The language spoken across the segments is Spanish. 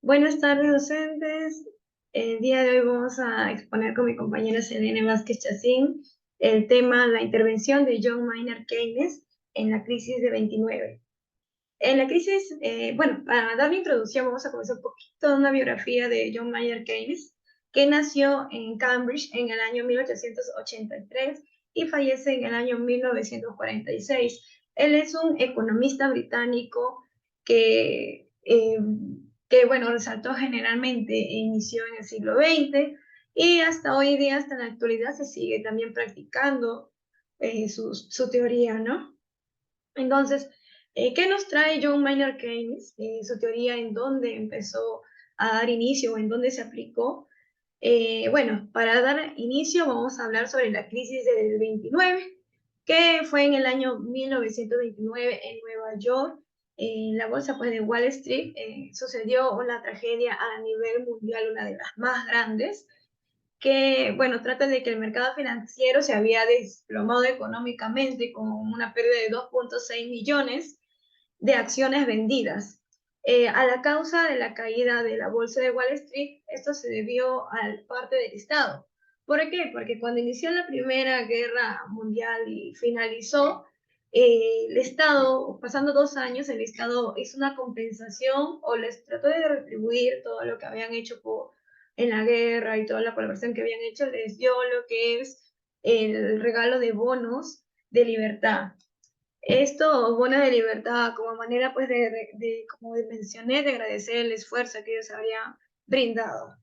Buenas tardes, docentes. El día de hoy vamos a exponer con mi compañera Selene Vázquez Chacín el tema la intervención de John Maynard Keynes en la crisis de 29. En la crisis, bueno, para dar la introducción vamos a comenzar un poquito de una biografía de John Maynard Keynes, que nació en Cambridge en el año 1883 y fallece en el año 1946. Él es un economista británico que, bueno, resaltó generalmente e inició en el siglo XX y hasta hoy día, hasta en la actualidad, se sigue también practicando su teoría, ¿no? Entonces, ¿qué nos trae John Maynard Keynes? Su teoría en dónde empezó a dar inicio o en dónde se aplicó. Bueno, para dar inicio vamos a hablar sobre la crisis del 29, que fue en el año 1929 en Nueva York. En la bolsa pues, de Wall Street sucedió una tragedia a nivel mundial, una de las más grandes, que, bueno, trata de que el mercado financiero se había desplomado económicamente con una pérdida de 2.6 millones de acciones vendidas. A la causa de la caída de la bolsa de Wall Street, esto se debió al parte del Estado. ¿Por qué? Porque cuando inició la Primera Guerra Mundial y finalizó, el Estado, pasando 2 años, el Estado hizo una compensación o les trató de retribuir todo lo que habían hecho en la guerra y toda la colaboración que habían hecho, les dio lo que es el regalo de bonos de libertad. Esto, bonos de libertad, como manera, pues, como mencioné, de agradecer el esfuerzo que ellos habían brindado.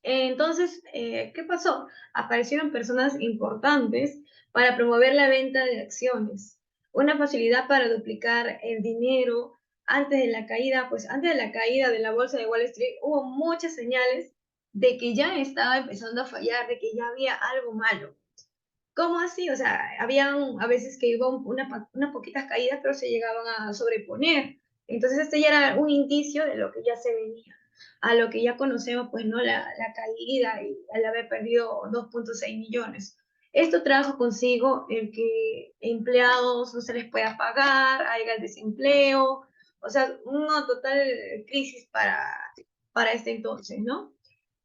Entonces, ¿qué pasó? Aparecieron personas importantes para promover la venta de acciones, una facilidad para duplicar el dinero antes de la caída, pues antes de la caída de la bolsa de Wall Street hubo muchas señales de que ya estaba empezando a fallar, de que ya había algo malo. ¿Cómo así? O sea, habían a veces que iban unas poquitas caídas, pero se llegaban a sobreponer. Entonces, este ya era un indicio de lo que ya se venía, a lo que ya conocemos, pues, ¿no? La caída y al haber perdido 2.6 millones. Esto trajo consigo el que empleados no se les pueda pagar, haya el desempleo, o sea, una total crisis para este entonces, ¿no?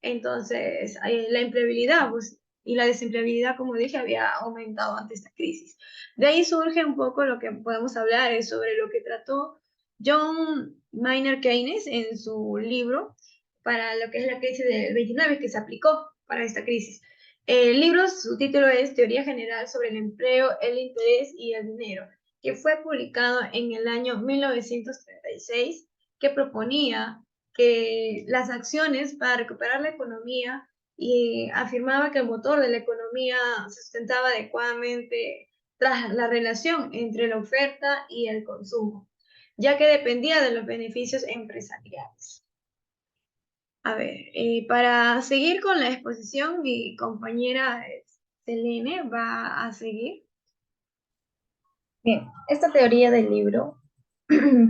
Entonces, la empleabilidad, pues, y la desempleabilidad, como dije, había aumentado ante esta crisis. De ahí surge un poco lo que podemos hablar es sobre lo que trató John Maynard Keynes en su libro para lo que es la crisis del 29, que se aplicó para esta crisis. El libro, su título es Teoría General sobre el Empleo, el Interés y el Dinero, que fue publicado en el año 1936, que proponía que las acciones para recuperar la economía y afirmaba que el motor de la economía se sustentaba adecuadamente tras la relación entre la oferta y el consumo, ya que dependía de los beneficios empresariales. A ver, para seguir con la exposición, mi compañera Selene va a seguir. Bien, esta teoría del libro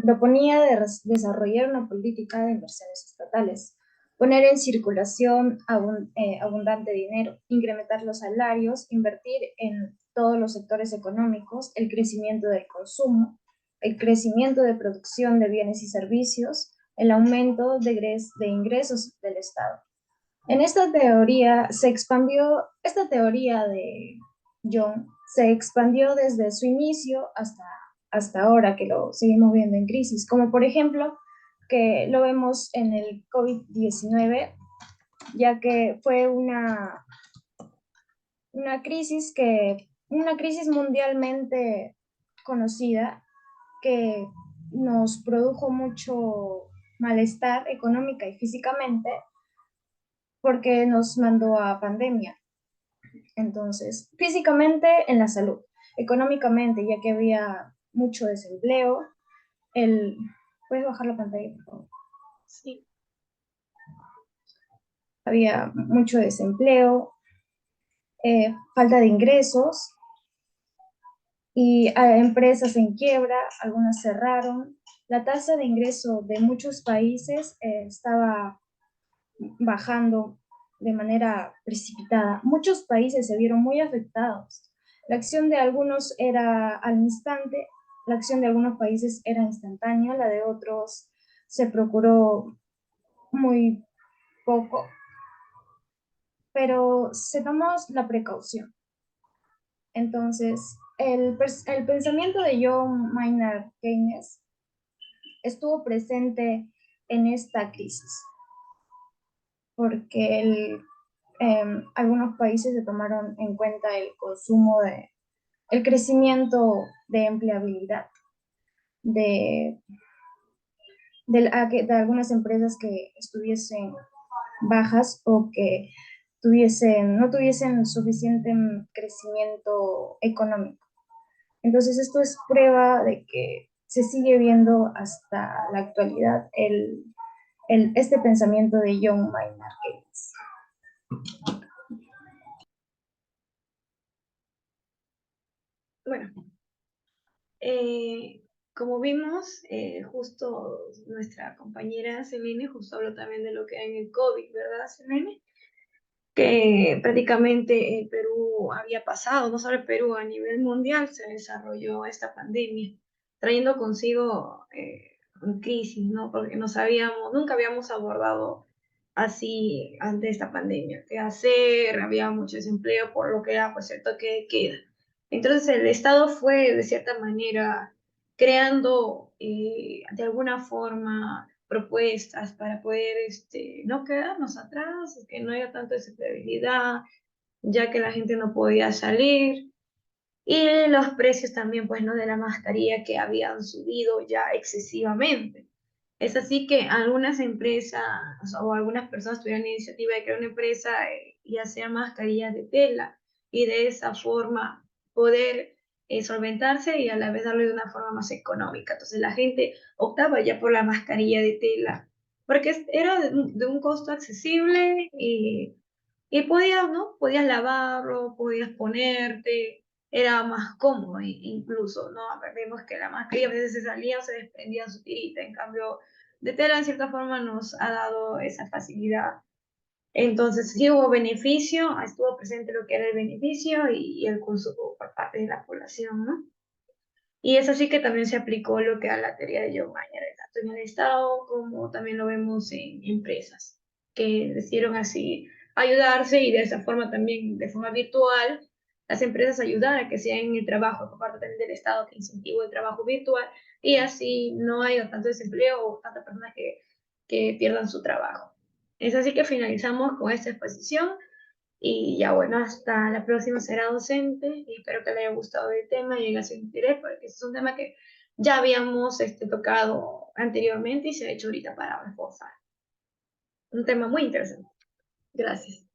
proponía desarrollar una política de inversiones estatales, poner en circulación abundante dinero, incrementar los salarios, invertir en todos los sectores económicos, el crecimiento del consumo, el crecimiento de producción de bienes y servicios, el aumento de ingresos del Estado. En esta teoría esta teoría de John se expandió desde su inicio hasta ahora que lo seguimos viendo en crisis, como por ejemplo que lo vemos en el COVID-19, ya que fue una crisis mundialmente conocida que nos produjo mucho malestar económica y físicamente porque nos mandó a pandemia. Entonces, físicamente en la salud, económicamente, ya que había mucho desempleo, el... ¿Puedes bajar la pantalla, por favor? Sí. Había mucho desempleo, falta de ingresos y empresas en quiebra, algunas cerraron. La tasa de ingreso de muchos países estaba bajando de manera precipitada. Muchos países se vieron muy afectados. La acción de algunos era al instante, la acción de algunos países era instantánea, la de otros se procuró muy poco, pero se tomó la precaución. Entonces, el pensamiento de John Maynard Keynes estuvo presente en esta crisis, porque algunos países se tomaron en cuenta el consumo el crecimiento de empleabilidad de, de algunas empresas que estuviesen bajas o que no tuviesen suficiente crecimiento económico. Entonces, esto es prueba de que se sigue viendo hasta la actualidad este pensamiento de John Maynard Keynes. Bueno, como vimos, justo nuestra compañera Selene justo habló también de lo que hay en el COVID, ¿verdad, Selene? Que prácticamente el Perú había pasado, no solo el Perú, a nivel mundial se desarrolló esta pandemia, trayendo consigo una crisis, ¿no? Porque no sabíamos, nunca habíamos abordado así ante esta pandemia, qué hacer, había mucho desempleo por lo que era pues el toque de queda. Entonces el Estado fue de cierta manera creando de alguna forma propuestas para poder no quedarnos atrás, que no haya tanta desestabilidad, ya que la gente no podía salir. Y los precios también, pues, ¿no? De la mascarilla que habían subido ya excesivamente. Es así que algunas empresas o algunas personas tuvieron la iniciativa de crear una empresa y hacer mascarillas de tela y de esa forma poder solventarse y a la vez darle de una forma más económica. Entonces la gente optaba ya por la mascarilla de tela porque era de un costo accesible y podías, ¿no? Podías lavarlo, podías ponerte, era más cómodo incluso, ¿no? Vemos que la mascarilla a veces se salía o se desprendía su tirita, en cambio de tela en cierta forma nos ha dado esa facilidad. Entonces sí hubo beneficio, estuvo presente lo que era el beneficio y el consumo por parte de la población, ¿no? Y es así que también se aplicó lo que era la teoría de John Mayer, tanto en el Estado como también lo vemos en empresas, que decidieron así ayudarse y de esa forma también, de forma virtual, las empresas ayudar a que sea en el trabajo, por parte también del Estado que incentivó el trabajo virtual y así no haya tanto desempleo o tantas personas que pierdan su trabajo. Es así que finalizamos con esta exposición. Y ya bueno, hasta la próxima será docente y espero que le haya gustado el tema y haya sido interés, porque es un tema que ya habíamos tocado anteriormente y se ha hecho ahorita para reforzar. Un tema muy interesante. Gracias.